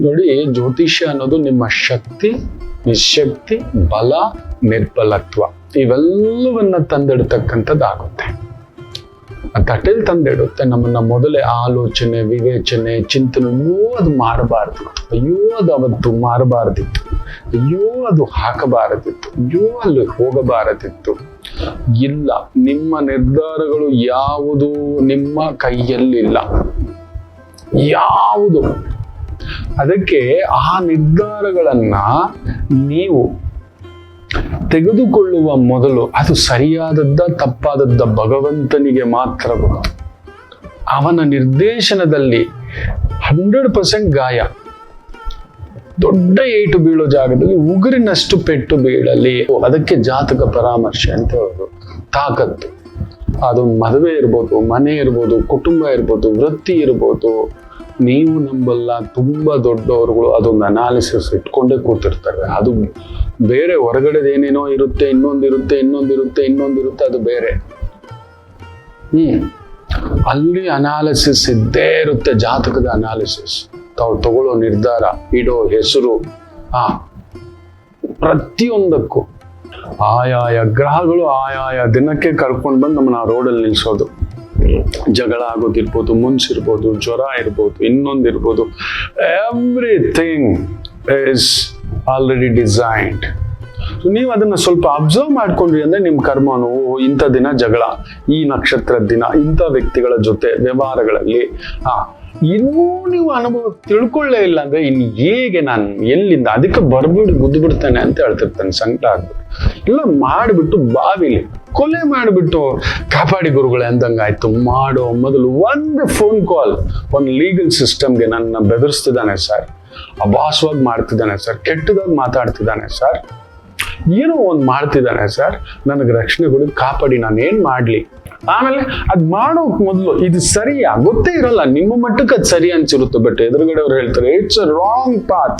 ನೋಡಿ, ಜ್ಯೋತಿಷ್ಯ ಅನ್ನೋದು ನಿಮ್ಮ ಶಕ್ತಿ, ನಿಶಕ್ತಿ, ಬಲ, ನಿರ್ಬಲತ್ವ ಇವೆಲ್ಲವನ್ನ ತಂದಿಡ್ತಕ್ಕಂಥದ್ದಾಗುತ್ತೆ. ತಟ್ಟೆಲ್ ತಂದಿಡುತ್ತೆ. ನಮ್ಮನ್ನ ಮೊದಲೇ ಆಲೋಚನೆ, ವಿವೇಚನೆ, ಚಿಂತನೆ ಅದು ಮಾಡಬಾರ್ದಿತ್ತು. ಅಯ್ಯೋ ಅದು ಅವತ್ತು ಮಾಡಬಾರ್ದಿತ್ತು, ಅಯ್ಯೋ ಅದು ಹಾಕಬಾರದಿತ್ತು, ಅಯ್ಯೋ ಅಲ್ಲಿ ಹೋಗಬಾರದಿತ್ತು. ಇಲ್ಲ, ನಿಮ್ಮ ನಿರ್ಧಾರಗಳು ಯಾವುದು ನಿಮ್ಮ ಕೈಯಲ್ಲಿಲ್ಲ, ಯಾವುದು. ಅದಕ್ಕೆ ಆ ನಿರ್ಧಾರಗಳನ್ನ ನೀವು ತೆಗೆದುಕೊಳ್ಳುವ ಮೊದಲು ಅದು ಸರಿಯಾದದ್ದ ತಪ್ಪಾದದ್ದ ಭಗವಂತನಿಗೆ ಮಾತ್ರ ಗೊತ್ತು. ಅವನ ನಿರ್ದೇಶನದಲ್ಲಿ 100% ಗಾಯ, ದೊಡ್ಡ ಏಟು ಬೀಳೋ ಜಾಗದಲ್ಲಿ ಉಗುರಿನಷ್ಟು ಪೆಟ್ಟು ಬೀಳಲಿ. ಅದಕ್ಕೆ ಜಾತಕ ಪರಾಮರ್ಶೆ ಅಂತ ಹೇಳೋದು. ತಾಕತ್ತು, ಅದು ಮದುವೆ ಇರ್ಬೋದು, ಮನೆ ಇರ್ಬೋದು, ಕುಟುಂಬ ಇರ್ಬೋದು, ವೃತ್ತಿ ಇರ್ಬೋದು. ನೀವು ನಂಬಲ್ಲ, ತುಂಬಾ ದೊಡ್ಡವರುಗಳು ಅದೊಂದು ಅನಾಲಿಸಿಸ್ ಇಟ್ಕೊಂಡೇ ಕೂತಿರ್ತಾರೆ. ಅದು ಬೇರೆ ಹೊರಗಡೆ ಏನೇನೋ ಇರುತ್ತೆ, ಇನ್ನೊಂದಿರುತ್ತೆ, ಅದು ಬೇರೆ. ಅಲ್ಲಿ ಅನಾಲಿಸಿಸ್ ಇದ್ದೇ ಇರುತ್ತೆ, ಜಾತಕದ ಅನಾಲಿಸಿಸ್. ತಾವು ತಗೊಳ್ಳೋ ನಿರ್ಧಾರ, ಇಡೋ ಹೆಸರು, ಪ್ರತಿಯೊಂದಕ್ಕೂ ಆಯಾಯ ಗ್ರಹಗಳು ಆಯಾಯ ದಿನಕ್ಕೆ ಕರ್ಕೊಂಡು ಬಂದು ನಮ್ಮನ್ನ ರೋಡಲ್ಲಿ ನಿಲ್ಸೋದು. ಜಗಳ ಆಗೋದಿರ್ಬೋದು, ಮುನ್ಸಿರ್ಬೋದು, ಜ್ವರ ಇರ್ಬೋದು, ಇನ್ನೊಂದಿರ್ಬೋದು. Everything is already designed. ನೀವು ಅದನ್ನ ಸ್ವಲ್ಪ ಅಬ್ಸರ್ವ್ ಮಾಡ್ಕೊಂಡ್ರಿ ಅಂದ್ರೆ ನಿಮ್ಮ ಕರ್ಮನು ಇಂಥ ದಿನ ಜಗಳ, ಈ ನಕ್ಷತ್ರದ ದಿನ ಇಂಥ ವ್ಯಕ್ತಿಗಳ ಜೊತೆ ವ್ಯವಹಾರಗಳಲ್ಲಿ ಇನ್ನೂ ನೀವು ಅನುಭವ ತಿಳ್ಕೊಳ್ಳೇ ಇಲ್ಲ ಅಂದ್ರೆ ಇನ್ನು ಹೇಗೆ ನಾನು ಎಲ್ಲಿಂದ ಅದಕ್ಕೆ ಬರ್ಬಿಟ್ಟು ಗುದ್ದು ಬಿಡ್ತಾನೆ ಅಂತ ಹೇಳ್ತಿರ್ತಾನೆ. ಸಂಕಟ ಆಗ್ಬಿಟ್ಟು ಇಲ್ಲ ಮಾಡಿಬಿಟ್ಟು ಬಾವಿಲಿ ಕೊಲೆ ಮಾಡಿಬಿಟ್ಟು ಕಾಪಾಡಿ ಗುರುಗಳೇ ಅಂದಂಗಾಯ್ತು. ಮಾಡೋ ಮೊದಲು ಒಂದು ಫೋನ್ ಕಾಲ್, ಒಂದು ಲೀಗಲ್ ಸಿಸ್ಟಮ್ಗೆ ನನ್ನ ಬೆದರಿಸ್ತಿದ್ದಾನೆ ಸರ್, ಅಭಾಸವಾಗಿ ಮಾಡ್ತಿದ್ದಾನೆ ಸರ್, ಕೆಟ್ಟದಾಗಿ ಮಾತಾಡ್ತಿದ್ದಾನೆ ಸರ್, ಏನೋ ಒಂದು ಮಾಡ್ತಿದ್ದಾನೆ ಸರ್, ನನಗೆ ರಕ್ಷಣೆ ಕೊಡಿ, ಕಾಪಾಡಿ, ನಾನು ಏನ್ ಮಾಡ್ಲಿ. ಆಮೇಲೆ ಅದ್ ಮಾಡೋಕ್ ಮೊದಲು ಇದು ಸರಿಯಾ ಗೊತ್ತೇ ಇರಲ್ಲ, ನಿಮ್ಮ ಮಟ್ಟಕ್ಕೆ ಅದು ಸರಿ ಅನ್ಸಿರುತ್ತೆ. ಬಟ್ ಎದುರುಗಡೆ ಅವ್ರು ಹೇಳ್ತಾರೆ ಇಟ್ಸ್ ಅ ರಾಂಗ್ ಪಾತ್.